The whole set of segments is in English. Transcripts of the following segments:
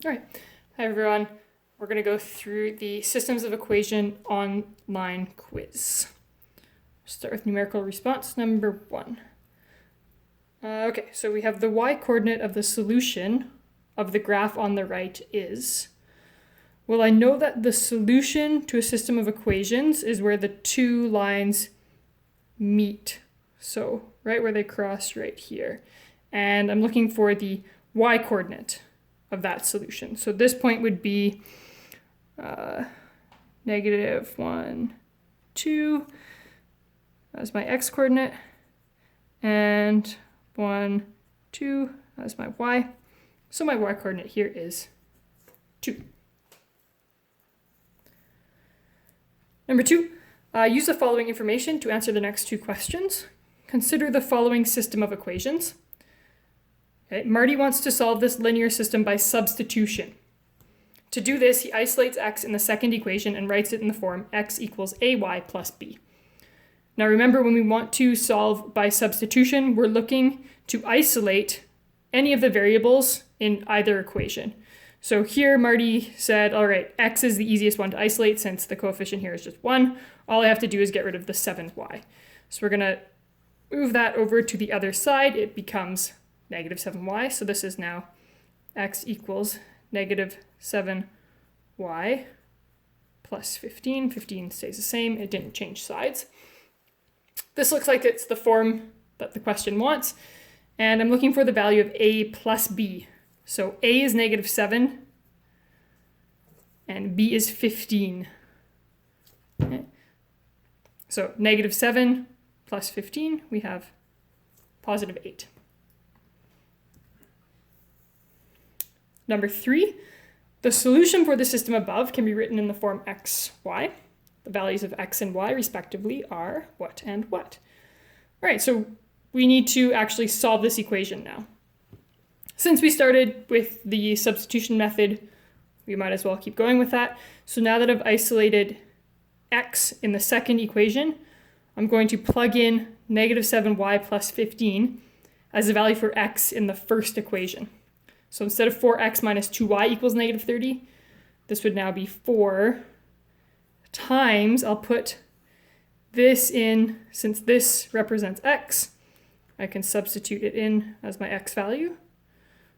All right. Hi, everyone. We're going to go through the Systems of Equation online quiz. Start with numerical response number 1. Okay, so we have the y-coordinate of the solution of the graph on the right is. Well, I know that the solution to a system of equations is where the two lines meet. So right where they cross right here. And I'm looking for the y-coordinate of that solution. So this point would be negative 1, 2 as my x-coordinate, and 1, 2 as my y. So my y-coordinate here is 2. Number 2, use the following information to answer the next two questions. Consider the following system of equations. Okay, Marty wants to solve this linear system by substitution. To do this, he isolates x in the second equation and writes it in the form x equals ay plus b. Now remember, when we want to solve by substitution, we're looking to isolate any of the variables in either equation. So here Marty said, all right, x is the easiest one to isolate since the coefficient here is just 1. All I have to do is get rid of the 7y. So we're going to move that over to the other side. It becomes negative 7y. So this is now x equals negative 7y plus 15. 15 stays the same. It didn't change sides. This looks like it's the form that the question wants. And I'm looking for the value of a plus b. So a is negative 7 and b is 15. Okay. So negative 7 plus 15, we have positive 8. Number 3, the solution for the system above can be written in the form x, y. The values of x and y respectively are what and what. All right, so we need to actually solve this equation now. Since we started with the substitution method, we might as well keep going with that. So now that I've isolated x in the second equation, I'm going to plug in negative 7y plus 15 as the value for x in the first equation. So instead of 4x minus 2y equals negative 30, this would now be 4 times, I'll put this in, since this represents x, I can substitute it in as my x value.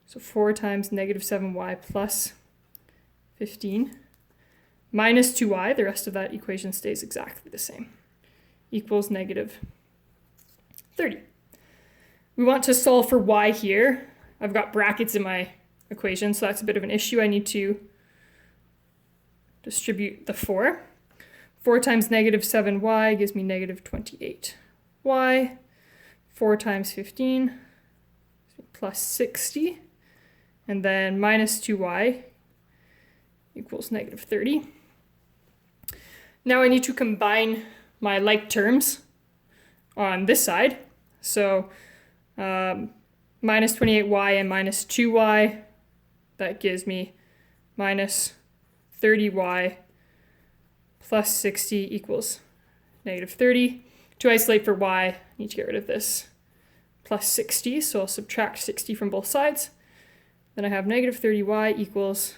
So 4 times negative 7y plus 15 minus 2y, the rest of that equation stays exactly the same, equals negative 30. We want to solve for y here. I've got brackets in my equation, so that's a bit of an issue. I need to distribute the 4. 4 times negative 7y gives me negative 28y. 4 times 15 plus 60. And then minus 2y equals negative 30. Now I need to combine my like terms on this side. So minus 28y and minus 2y, that gives me minus 30y plus 60 equals negative 30. To isolate for y, I need to get rid of this plus 60, so I'll subtract 60 from both sides. Then I have negative 30y equals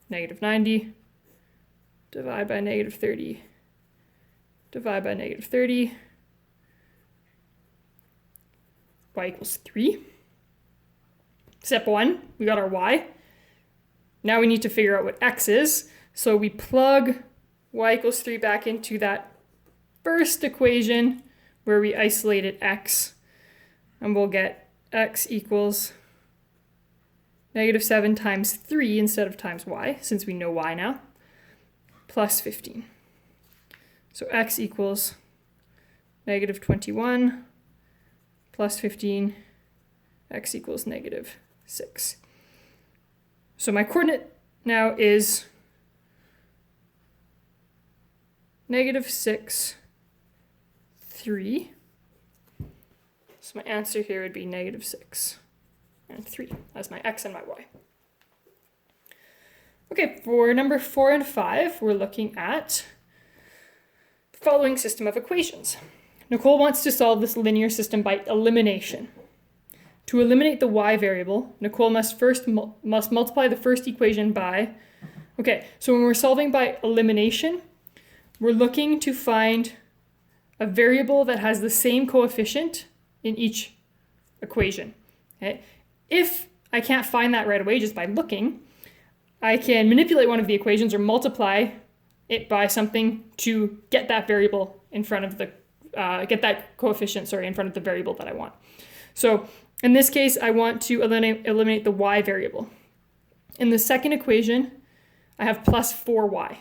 negative 90. Divide by negative 30. Divide by negative 30. Y equals 3. Step 1, we got our y. Now we need to figure out what x is. So we plug y equals 3 back into that first equation where we isolated x. And we'll get x equals negative 7 times 3 instead of times y, since we know y now, plus 15. So x equals negative 21 plus 15, x equals negative 6. So my coordinate now is negative 6, 3. So my answer here would be negative 6 and 3 as my x and my y. Okay, for number 4 and 5, we're looking at the following system of equations. Nicole wants to solve this linear system by elimination. To eliminate the y variable, Nicole must multiply the first equation by, okay, so when we're solving by elimination, we're looking to find a variable that has the same coefficient in each equation. Okay? If I can't find that right away just by looking, I can manipulate one of the equations or multiply it by something to get that variable in front of the, get that coefficient, in front of the variable that I want. So in this case, I want to eliminate the y variable. In the second equation, I have plus 4y.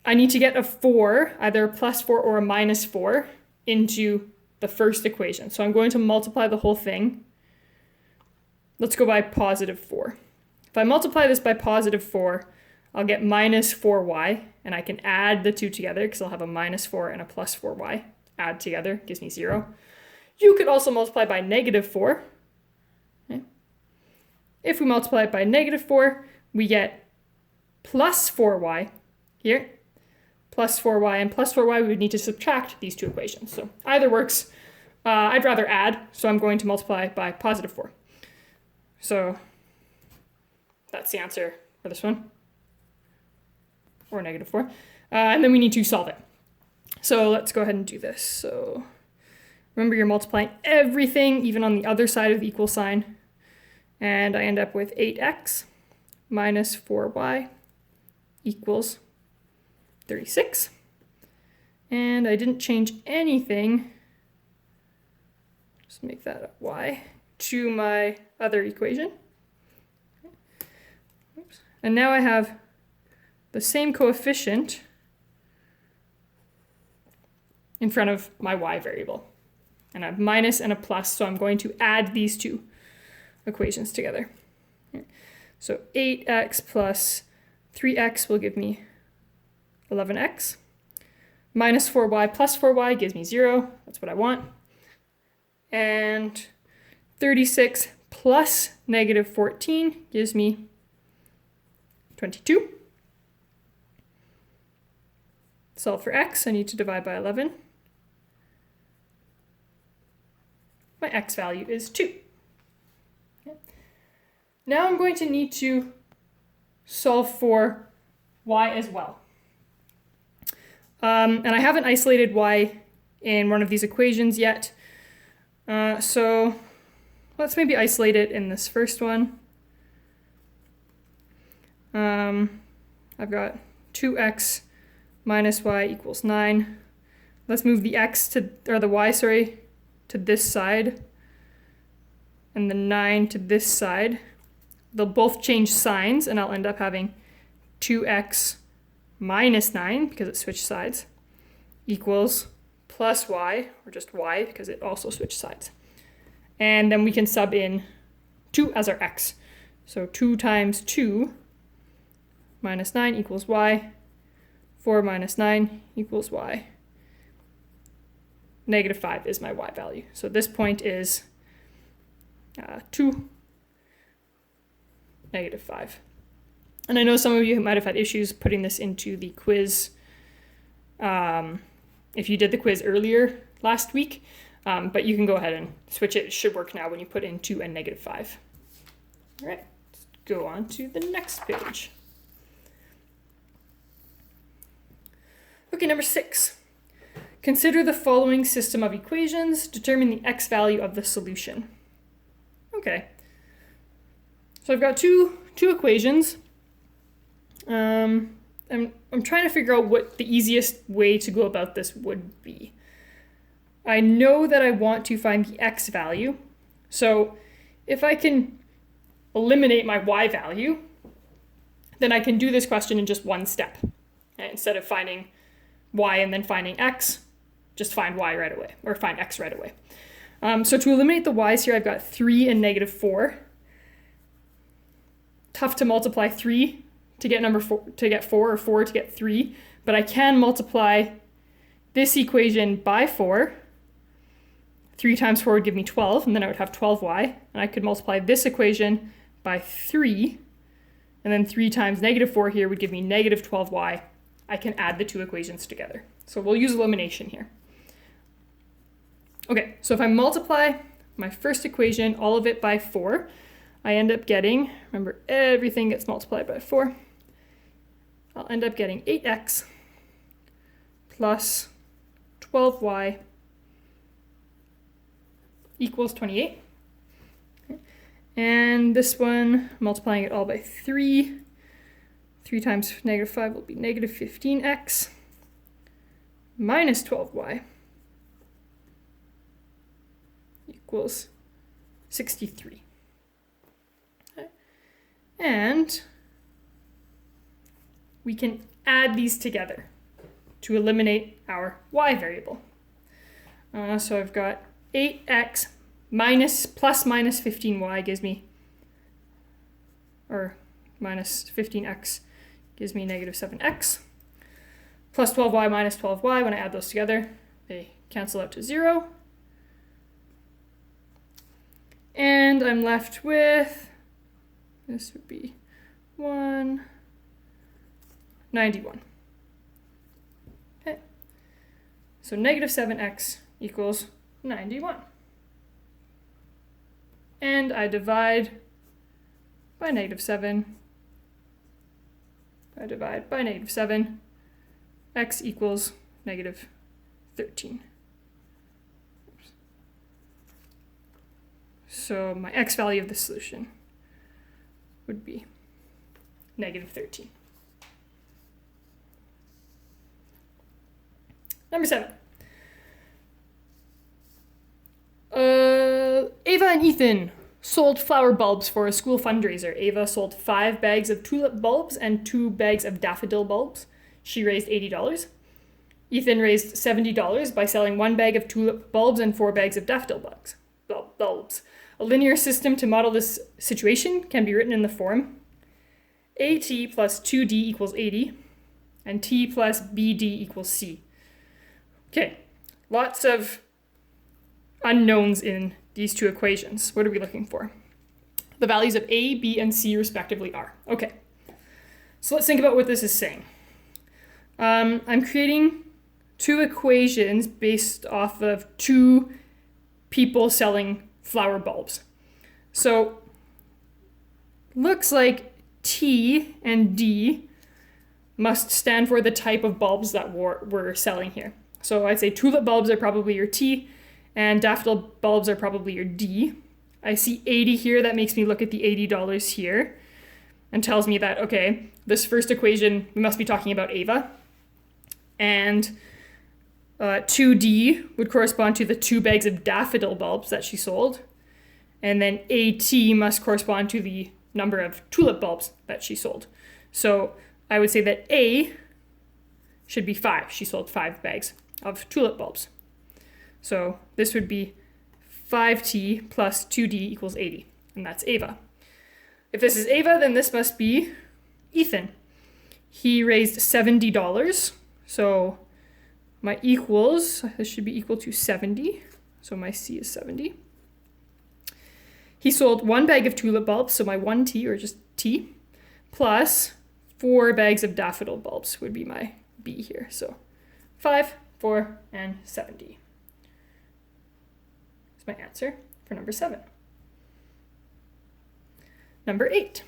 I need to get a 4, either a plus 4 or a minus 4, into the first equation. So I'm going to multiply the whole thing. Let's go by positive 4. If I multiply this by positive 4, I'll get minus 4y, and I can add the two together because I'll have a minus 4 and a plus 4y. Add together gives me 0. You could also multiply by negative 4. Okay. If we multiply it by negative 4, we get plus 4y here. Plus 4y and plus 4y, we would need to subtract these two equations. So either works. I'd rather add, so I'm going to multiply by positive 4. So that's the answer for this one. Or negative 4. And then we need to solve it. So let's go ahead and do this. So remember, you're multiplying everything, even on the other side of the equal sign. And I end up with 8x minus 4y equals 36. And I didn't change anything, just make that a y, to my other equation. Oops. And now I have the same coefficient in front of my y variable. And I have minus and a plus, so I'm going to add these two equations together. So 8x plus 3x will give me 11x. Minus 4y plus 4y gives me 0. That's what I want. And 36 plus negative 14 gives me 22. Solve for x, I need to divide by 11. My x value is 2. Okay. Now I'm going to need to solve for y as well. And I haven't isolated y in one of these equations yet. So let's maybe isolate it in this first one. I've got 2x minus y equals 9. Let's move the x to, or the y, sorry, to this side, and the 9 to this side. They'll both change signs, and I'll end up having 2x minus 9, because it switched sides, equals plus y, or just y, because it also switched sides. And then we can sub in 2 as our x. So 2 times 2 minus 9 equals y. 4 minus 9 equals y. Negative 5 is my y value. So this point is 2, negative 5. And I know some of you might have had issues putting this into the quiz if you did the quiz earlier last week, but you can go ahead and switch it. It should work now when you put in 2 and negative 5. All right, let's go on to the next page. Okay, number 6. Consider the following system of equations. Determine the x value of the solution. Okay. So I've got two equations. I'm trying to figure out what the easiest way to go about this would be. I know that I want to find the x value. So if I can eliminate my y value, then I can do this question in just one step. Okay? Instead of finding y and then finding x, just find y right away, or find x right away. So to eliminate the y's here, I've got 3 and negative 4. Tough to multiply 3 to get 4, or 4 to get 3, but I can multiply this equation by 4. 3 times 4 would give me 12, and then I would have 12y, and I could multiply this equation by 3, and then 3 times negative 4 here would give me negative 12y. I can add the two equations together. So we'll use elimination here. Okay, so if I multiply my first equation, all of it by 4, I end up getting, remember everything gets multiplied by 4, I'll end up getting 8x plus 12y equals 28. And this one, multiplying it all by 3. 3 times negative 5 will be negative 15x minus 12y equals 63. Okay. And we can add these together to eliminate our y variable. So I've got 8x plus minus 15y gives me, or minus 15x gives me negative 7x, plus 12y minus 12y, when I add those together, they cancel out to 0. And I'm left with, this would be 191. Okay, so negative 7x equals 91. And I divide by negative 7. I divide by negative 7. X equals negative 13. Oops. So my x value of the solution would be negative 13. Number 7. Ava and Ethan sold flower bulbs for a school fundraiser. Ava sold 5 bags of tulip bulbs and 2 bags of daffodil bulbs. She raised $80. Ethan raised $70 by selling 1 bag of tulip bulbs and 4 bags of daffodil bulbs. A linear system to model this situation can be written in the form AT plus 2D equals 80 and T plus BD equals C. Okay, lots of unknowns in these two equations. What are we looking for? The values of A, B, and C respectively are. Okay, so let's think about what this is saying. I'm creating 2 equations based off of 2 people selling flower bulbs. So looks like T and D must stand for the type of bulbs that we're selling here. So I'd say tulip bulbs are probably your T, and daffodil bulbs are probably your D. I see 80 here, that makes me look at the $80 here and tells me that, okay, this first equation, we must be talking about Ava. And 2D would correspond to the 2 bags of daffodil bulbs that she sold. And then AT must correspond to the number of tulip bulbs that she sold. So I would say that A should be 5. She sold 5 bags of tulip bulbs. So this would be 5T plus 2D equals 80, and that's Ava. If this is Ava, then this must be Ethan. He raised $70, so my equals, this should be equal to 70, so my C is 70. He sold 1 bag of tulip bulbs, so my 1T, or just T, plus 4 bags of daffodil bulbs would be my B here. So 5, 4, and 70. My answer for number 7. Number 8.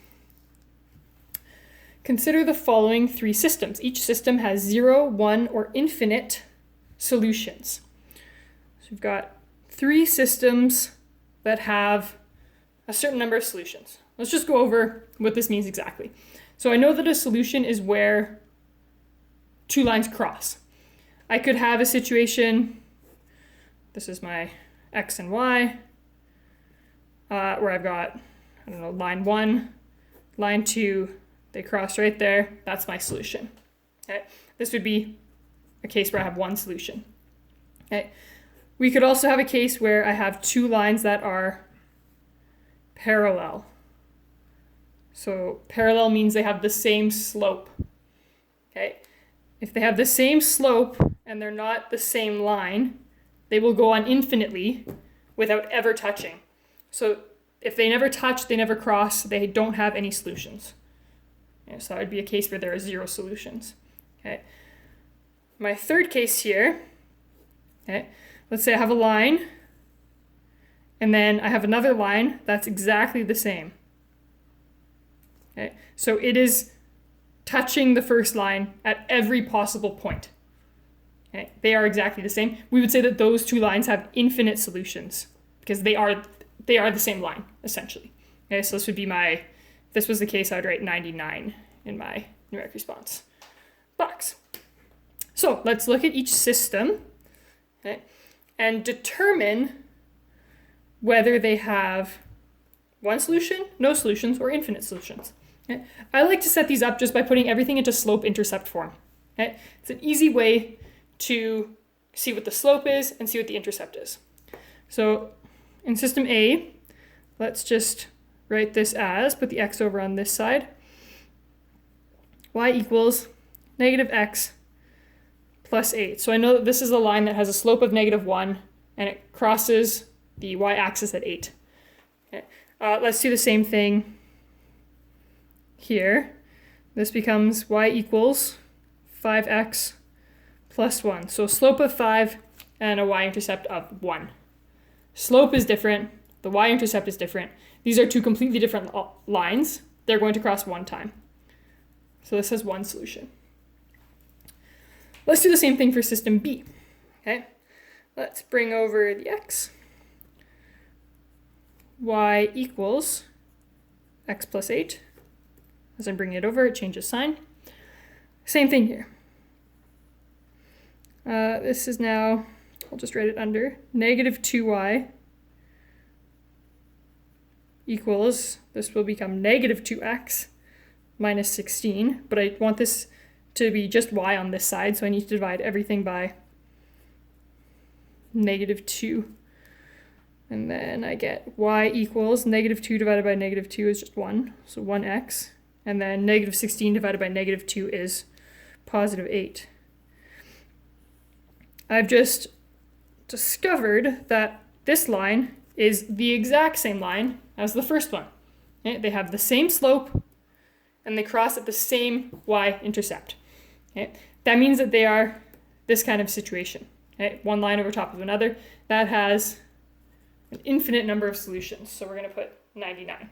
Consider the following 3 systems. Each system has 0, 1, or infinite solutions. So we've got 3 systems that have a certain number of solutions. Let's just go over what this means exactly. So I know that a solution is where 2 lines cross. I could have a situation, this is my X and Y, where I've got, I don't know, line 1, line 2, they cross right there. That's my solution. Okay. This would be a case where I have 1 solution. Okay. We could also have a case where I have 2 lines that are parallel. So parallel means they have the same slope. Okay. If they have the same slope and they're not the same line, they will go on infinitely without ever touching. So if they never touch, they never cross, they don't have any solutions. Yeah, so that would be a case where there are 0 solutions. Okay. My third case here, okay, let's say I have a line And then I have another line that's exactly the same. Okay, so it is touching the first line at every possible point. Okay, they are exactly the same. We would say that those two lines have infinite solutions because they are the same line, essentially. Okay, so this would be if this was the case, I'd write 99 in my numeric response box. So let's look at each system, okay, and determine whether they have one solution, no solutions, or infinite solutions. Okay? I like to set these up just by putting everything into slope-intercept form. Okay? It's an easy way to see what the slope is and see what the intercept is. So in system A, let's just write this as, put the x over on this side, y equals negative x plus 8. So I know that this is a line that has a slope of -1 and it crosses the y-axis at 8. Okay. Let's do the same thing here. This becomes y equals 5x plus 1. So a slope of 5 and a y-intercept of 1. Slope is different. The y-intercept is different. These are two completely different lines. They're going to cross one time. So this has one solution. Let's do the same thing for system B. Okay, let's bring over the x. Y equals x plus 8. As I'm bringing it over, it changes sign. Same thing here. This is now, I'll just write it under, negative 2y equals, this will become negative 2x minus 16, but I want this to be just y on this side, so I need to divide everything by negative 2. And then I get y equals negative 2 divided by negative 2 is just 1, so 1x. And then negative 16 divided by negative 2 is positive 8. I've just discovered that this line is the exact same line as the first one. Okay? They have the same slope and they cross at the same y-intercept. Okay? That means that they are this kind of situation. Okay? One line over top of another. That has an infinite number of solutions. So we're going to put 99.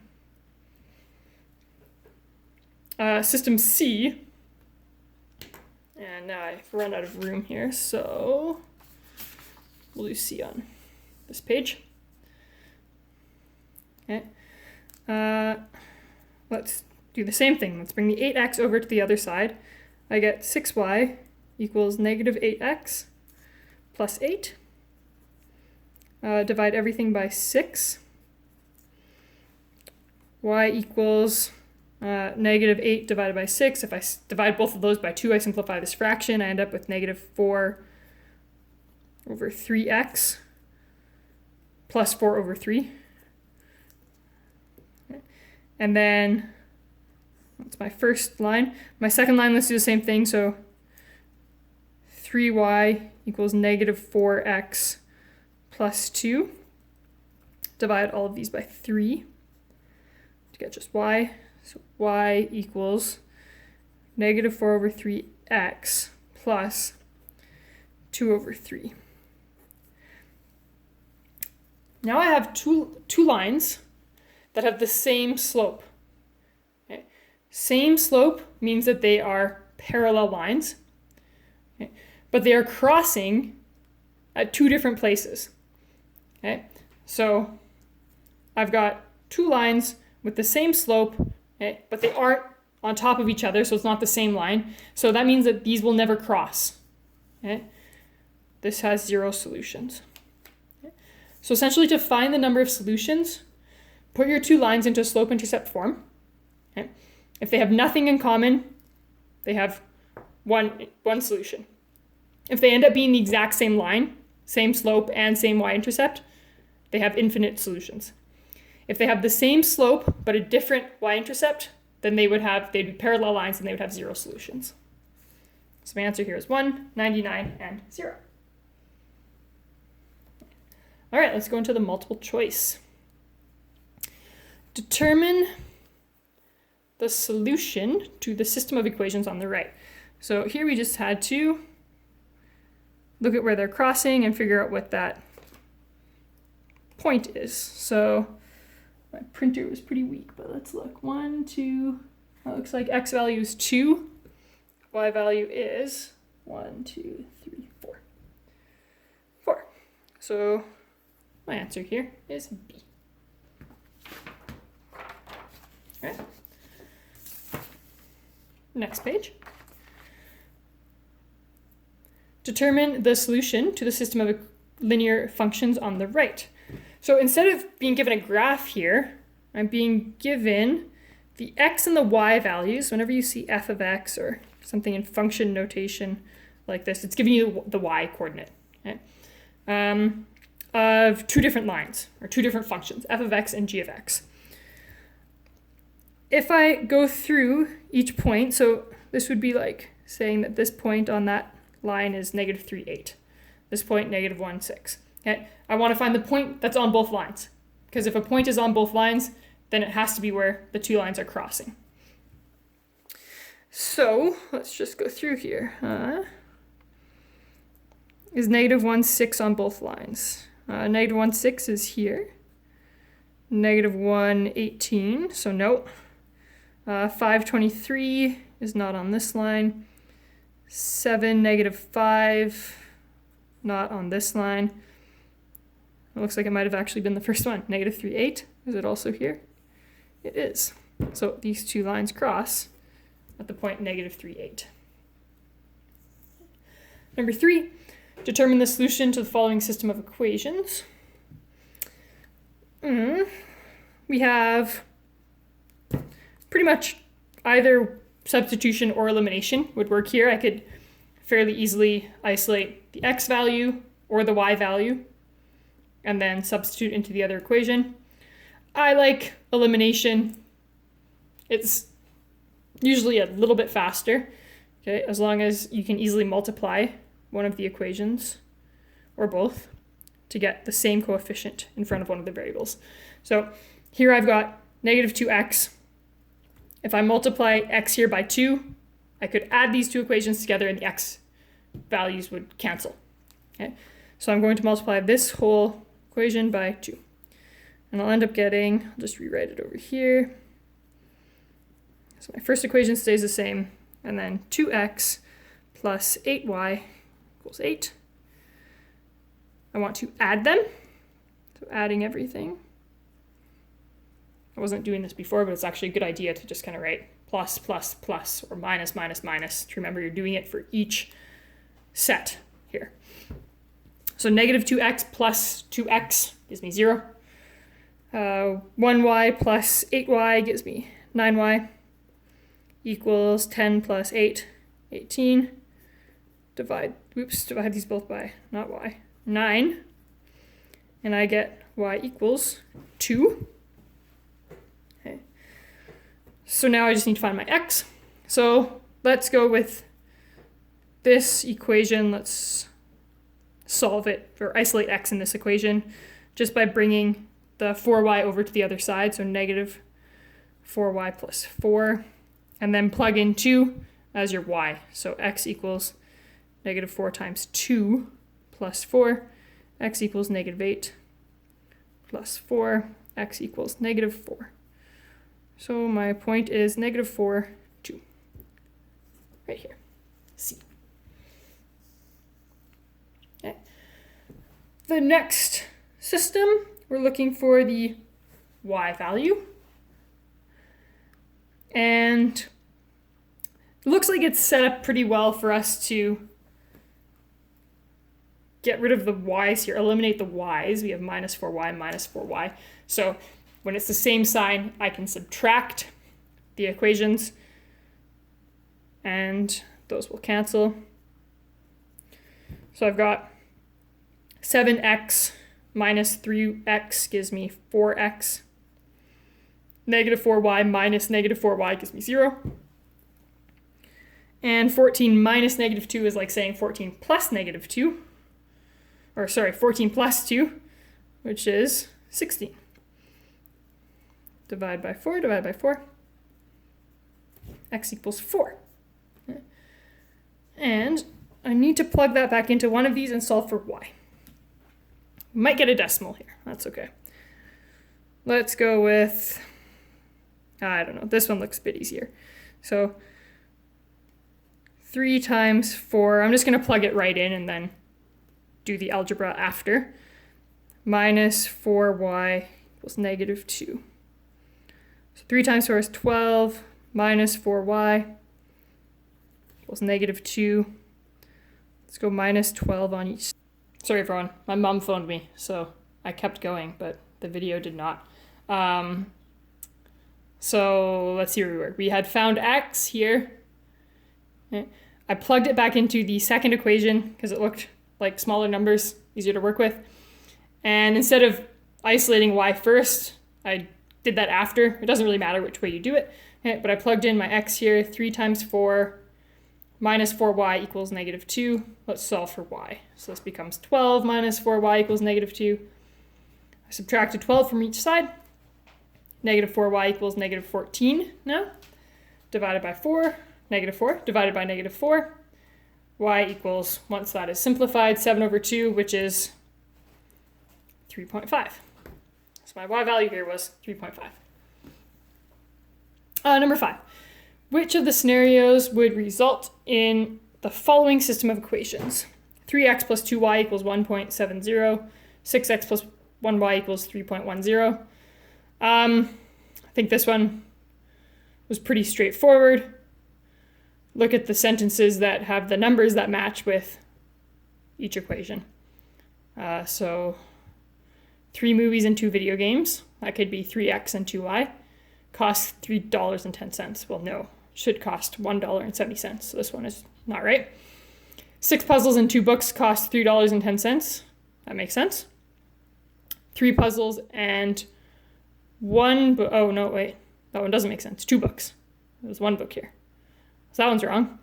System C. And now I've run out of room here, so we'll do C on this page. Okay. Let's do the same thing. Let's bring the 8x over to the other side. I get 6y equals negative 8x plus 8. Divide everything by 6. Y equals negative 8 divided by 6. If I divide both of those by 2, I simplify this fraction. I end up with negative 4 over 3x plus 4 over 3. Okay. And then that's my first line. My second line, let's do the same thing. So 3y equals negative 4x plus 2. Divide all of these by 3 to get just y. So y equals negative 4 over 3x plus 2 over 3. Now I have two lines that have the same slope. Okay. Same slope means that they are parallel lines, okay, but they are crossing at two different places. Okay. So I've got two lines with the same slope, okay, but they aren't on top of each other, so it's not the same line. So that means that these will never cross. Okay? This has 0 solutions. Okay? So essentially, to find the number of solutions, put your two lines into slope-intercept form. Okay? If they have nothing in common, they have one solution. If they end up being the exact same line, same slope and same y-intercept, they have infinite solutions. If they have the same slope but a different y-intercept, then they'd be parallel lines and they would have 0 solutions. So my answer here is 1, 99, and 0. All right, let's go into the multiple choice. Determine the solution to the system of equations on the right. So here we just had to look at where they're crossing and figure out what that point is. So my printer was pretty weak, but let's look. 1, 2, that looks like x value is 2. Y value is 1, 2, 3, 4. 4. So my answer here is B. Okay. Next page. Determine the solution to the system of linear functions on the right. So instead of being given a graph here, I'm being given the x and the y values. Whenever you see f of x or something in function notation like this, it's giving you the y coordinate, okay? Of two different lines, or two different functions, f of x and g of x. If I go through each point, so this would be like saying that this point on that line is negative 3, 8. This point, negative 1, 6. Okay? I want to find the point that's on both lines. Because if a point is on both lines, then it has to be where the two lines are crossing. So let's just go through here. Is negative 1, 6 on both lines? Negative 1, 6 is here. Negative 1, 18, so no. 523 is not on this line. 7, negative 5, not on this line. It looks like it might have actually been the first one. Negative 3, 8, is it also here? It is. So these two lines cross at the point negative 3, 8. Number 3, determine the solution to the following system of equations. We have pretty much either substitution or elimination would work here. I could fairly easily isolate the x value or the y value and then substitute into the other equation. I like elimination. It's usually a little bit faster, okay, as long as you can easily multiply one of the equations or both to get the same coefficient in front of one of the variables. So here I've got negative 2x. If I multiply x here by 2, I could add these two equations together and the x values would cancel. Okay? So I'm going to multiply this whole equation by 2. And I'll end up getting, I'll just rewrite it over here. So my first equation stays the same, and then 2x plus 8y equals 8. I want to add them, so adding everything. I wasn't doing this before, but it's actually a good idea to just kind of write plus, plus, plus, or minus, minus, minus, to remember you're doing it for each set here. So negative 2x plus 2x gives me 0. 1y plus 8y gives me 9y, equals 10 plus 8, 18. Divide these both by, not y, 9. And I get y equals 2. Okay. So now I just need to find my x. So let's go with this equation. Let's solve it, or isolate x in this equation, just by bringing the 4y over to the other side, so negative 4y plus 4, and then plug in 2 as your y. So x equals negative 4 times 2 plus 4, x equals negative 8 plus 4, x equals negative 4. So my point is negative 4, 2. Right here, C. Okay. The next system, we're looking for the y value. And it looks like it's set up pretty well for us to get rid of the y's here, eliminate the y's. We have minus 4y, minus 4y. So when it's the same sign, I can subtract the equations and those will cancel. So I've got 7x minus 3x gives me 4x. Negative 4y minus negative 4y gives me 0. And 14 minus negative 2 is like saying 14 plus negative 2. Or sorry, 14 plus 2, which is 16. Divide by 4, divide by 4. X equals 4. And I need to plug that back into one of these and solve for y. Might get a decimal here. That's okay. Let's go with, I don't know, this one looks a bit easier. So 3 times 4, I'm just going to plug it right in and then do the algebra after. Minus 4y equals negative 2. So 3 times 4 is 12, minus 4y equals negative 2. Let's go minus 12 on each. Sorry everyone, my mom phoned me, so I kept going, but the video did not. So let's see where we were. We had found x here. I plugged it back into the second equation because it looked like smaller numbers, easier to work with. And instead of isolating y first, I did that after. It doesn't really matter which way you do it. But I plugged in my x here, 3 times 4 minus 4y equals negative 2. Let's solve for y. So this becomes 12 minus 4y equals negative 2. I subtracted 12 from each side. Negative 4y equals negative 14 now. Divided by 4, negative 4, divided by negative 4. Y equals, once that is simplified, 7 over 2, which is 3.5. So my y value here was 3.5. Number 5. Which of the scenarios would result in the following system of equations? 3x plus 2y equals 1.70. 6x plus 1y equals 3.10. I think this one was pretty straightforward. Look at the sentences that have the numbers that match with each equation. So 3 movies and 2 video games. That could be 3x and 2y. Costs $3.10. Well, no, should cost $1.70. So this one is not right. 6 puzzles and 2 books cost $3.10. That makes sense. 3 puzzles and 1 book. Oh, no, wait. That one doesn't make sense. 2 books. There's 1 book here. So that one's wrong.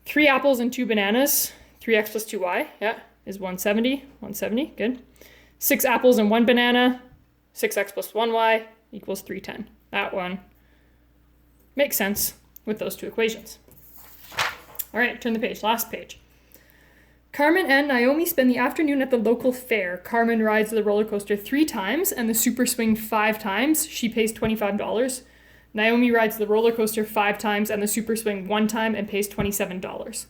3 apples and 2 bananas. 3x plus 2y. Yeah, is 170. 170. Good. 6 apples and 1 banana. 6x plus 1y equals 310. That one makes sense with those 2 equations. All right, turn the page. Last page. Carmen and Naomi spend the afternoon at the local fair. Carmen rides the roller coaster 3 times and the super swing 5 times. She pays $25. Naomi rides the roller coaster 5 times and the super swing 1 time and pays $27.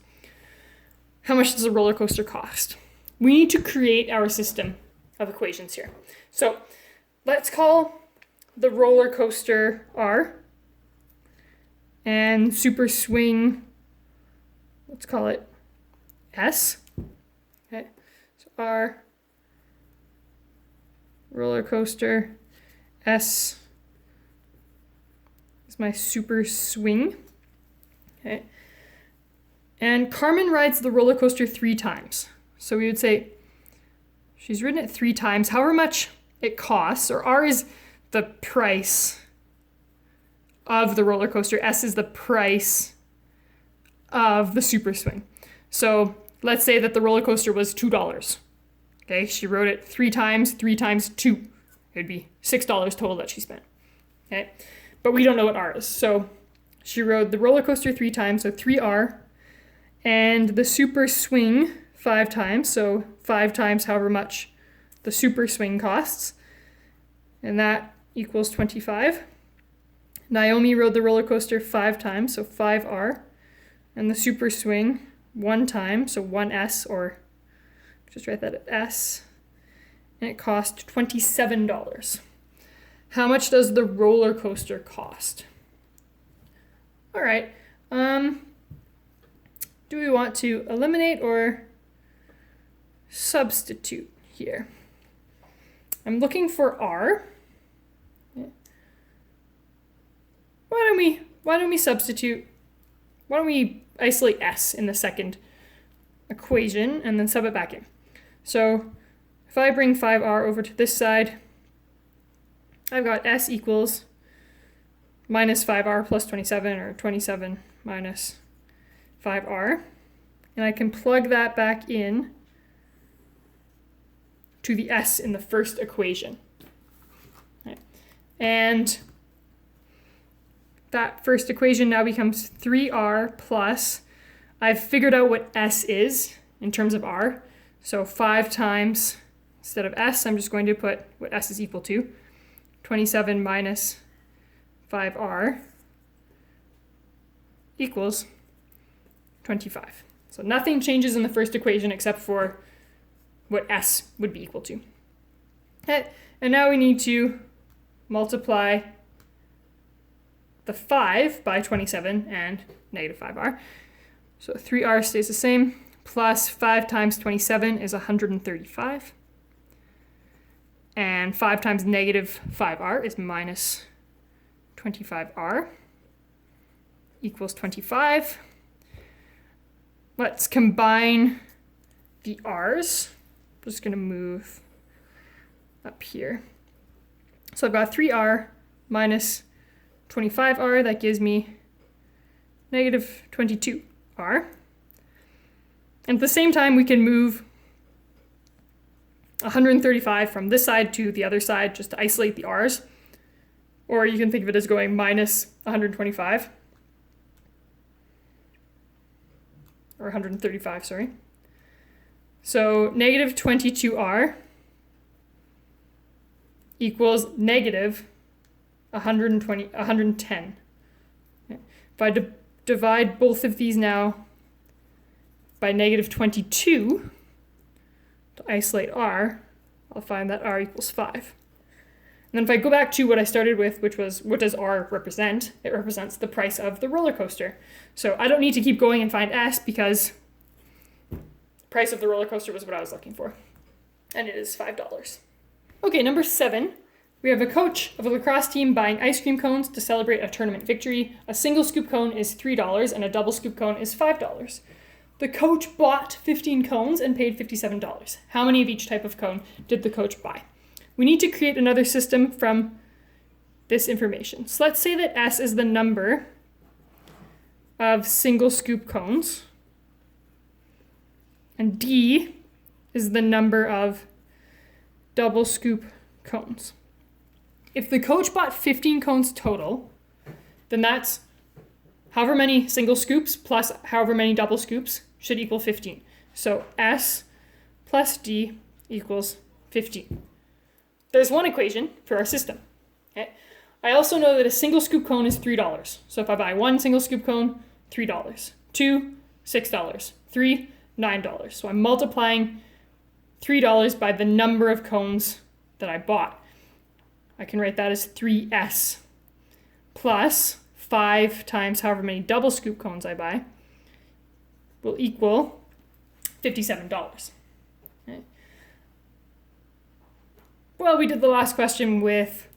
How much does a roller coaster cost? We need to create our system of equations here. So let's call the roller coaster R and super swing, let's call it S. Okay, so R, roller coaster, S is my super swing. Okay, and Carmen rides the roller coaster 3 times. So we would say she's ridden it 3 times, however much it costs, or R is the price of the roller coaster, S is the price of the super swing. So let's say that the roller coaster was $2. Okay, she rode it 3 times 2. It'd be $6 total that she spent. Okay, but we don't know what R is. So she rode the roller coaster 3 times, so 3R, and the super swing 5 times, so 5 times however much the super swing costs, and that equals 25. Naomi rode the roller coaster 5 times, so 5R, and the super swing 1 time, so 1S, or just write that at S, and it cost $27. How much does the roller coaster cost? All right, do we want to eliminate or substitute here? I'm looking for R. Why don't we substitute? Why don't we isolate S in the second equation and then sub it back in? So if I bring 5R over to this side, I've got S equals minus 5R plus 27, or 27 minus 5R. And I can plug that back in to the S in the first equation. Right. And that first equation now becomes 3R plus, I've figured out what S is in terms of R. So 5 times instead of s, I'm just going to put what s is equal to. 27 minus 5r equals 25. So nothing changes in the first equation except for what s would be equal to. Okay. And now we need to multiply the 5 by 27 and negative 5r. So 3r stays the same, plus 5 times 27 is 135. And 5 times negative 5r is minus 25r equals 25. Let's combine the r's. I'm just going to move up here. So I've got 3r minus 25r. That gives me negative 22r. And at the same time, we can move 135 from this side to the other side just to isolate the r's. Or you can think of it as going minus 125. Or 135, sorry. So negative 22r equals negative 110. Okay. If I divide both of these now by negative 22 to isolate r, I'll find that r equals 5. And then if I go back to what I started with, which was what does r represent? It represents the price of the roller coaster. So I don't need to keep going and find s because the price of the roller coaster was what I was looking for. And it is $5. Okay, number 7. We have a coach of a lacrosse team buying ice cream cones to celebrate a tournament victory. A single scoop cone is $3 and a double scoop cone is $5. The coach bought 15 cones and paid $57. How many of each type of cone did the coach buy? We need to create another system from this information. So let's say that S is the number of single scoop cones and D is the number of double scoop cones. If the coach bought 15 cones total, then that's however many single scoops plus however many double scoops should equal 15. So S plus D equals 15. There's one equation for our system. Okay? I also know that a single scoop cone is $3. So if I buy one single scoop cone, $3. 2, $6. 3, $9. So I'm multiplying $3 by the number of cones that I bought. I can write that as 3S plus 5 times however many double scoop cones I buy will equal $57. Okay. Well, we did the last question with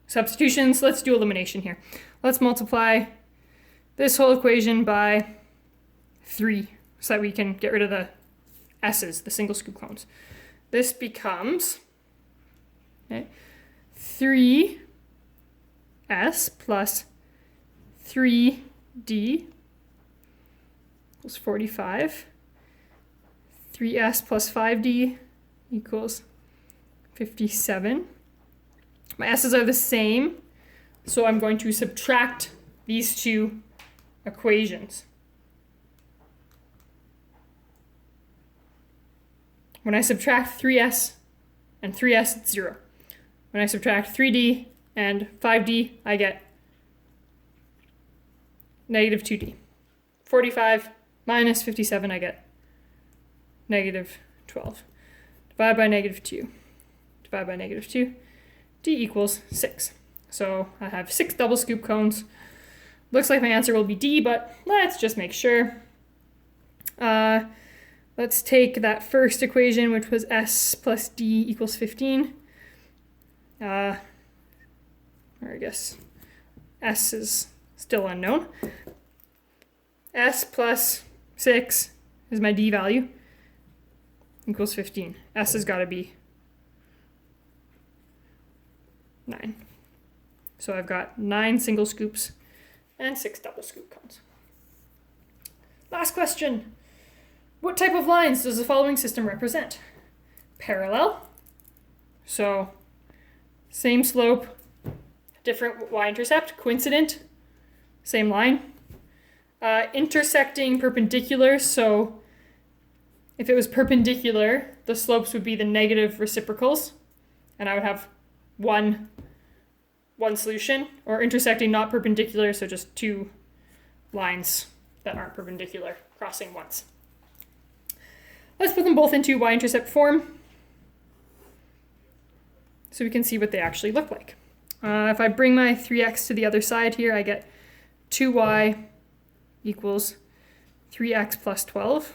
substitutions. Let's do elimination here. Let's multiply this whole equation by 3 so that we can get rid of the S's, the single scoop cones. This becomes 3S plus 3D equals 45. 3S plus 5D equals 57. My S's are the same, so I'm going to subtract these two equations. When I subtract 3S and 3S, it's 0. When I subtract 3D and 5D, I get negative 2D. 45 minus 57, I get negative 12. Divide by negative 2. Divide by negative 2. D equals 6. So I have 6 double scoop cones. Looks like my answer will be D, but let's just make sure. Let's take that first equation, which was S plus D equals 15. Or I guess S is still unknown. S plus 6 is my D value, equals 15. S has got to be 9. So I've got 9 single scoops and 6 double scoop cones. Last question. What type of lines does the following system represent? Parallel. So same slope, different y-intercept. Coincident, same line. Intersecting perpendicular, so if it was perpendicular, the slopes would be the negative reciprocals, and I would have one solution, or intersecting not perpendicular, so just two lines that aren't perpendicular crossing once. Let's put them both into y-intercept form so we can see what they actually look like. If I bring my 3x to the other side here, I get 2y equals 3x plus 12.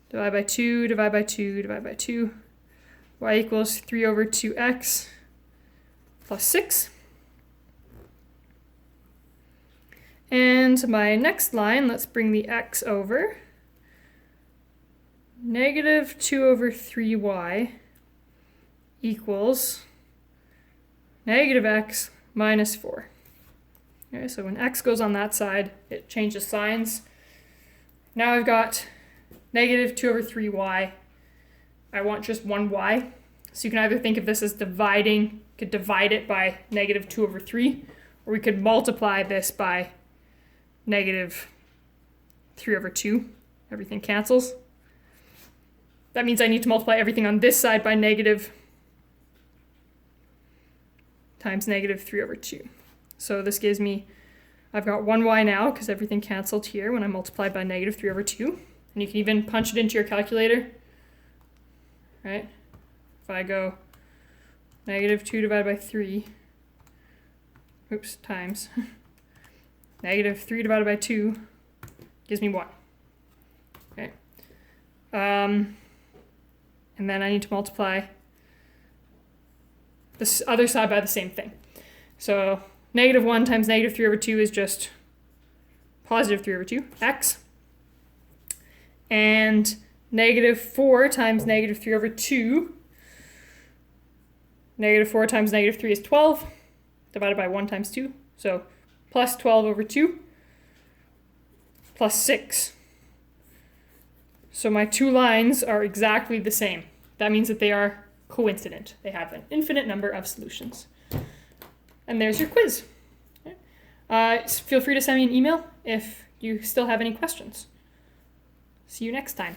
Divide by 2, divide by 2, divide by 2. Y equals 3 over 2x plus 6. And my next line, let's bring the x over. Negative 2 over 3y equals negative x minus 4. Okay, so when x goes on that side, it changes signs. Now I've got negative 2 over 3y. I want just one y. So you can either think of this as dividing, could divide it by negative 2 over 3, or we could multiply this by negative 3 over 2. Everything cancels. That means I need to multiply everything on this side by negative times negative 3 over 2. So this gives me, I've got 1y now because everything canceled here when I multiplied by negative 3 over 2. And you can even punch it into your calculator, right? If I go negative 2 divided by 3, times negative 3 divided by 2 gives me 1. Okay. And then I need to multiply this other side by the same thing. So negative 1 times negative 3 over 2 is just positive 3 over 2, x. And negative 4 times negative 3 over 2, negative 4 times negative 3 is 12, divided by 1 times 2. So plus 12 over 2, plus 6. So my two lines are exactly the same. That means that they are coincident. They have an infinite number of solutions. And there's your quiz. Feel free to send me an email if you still have any questions. See you next time.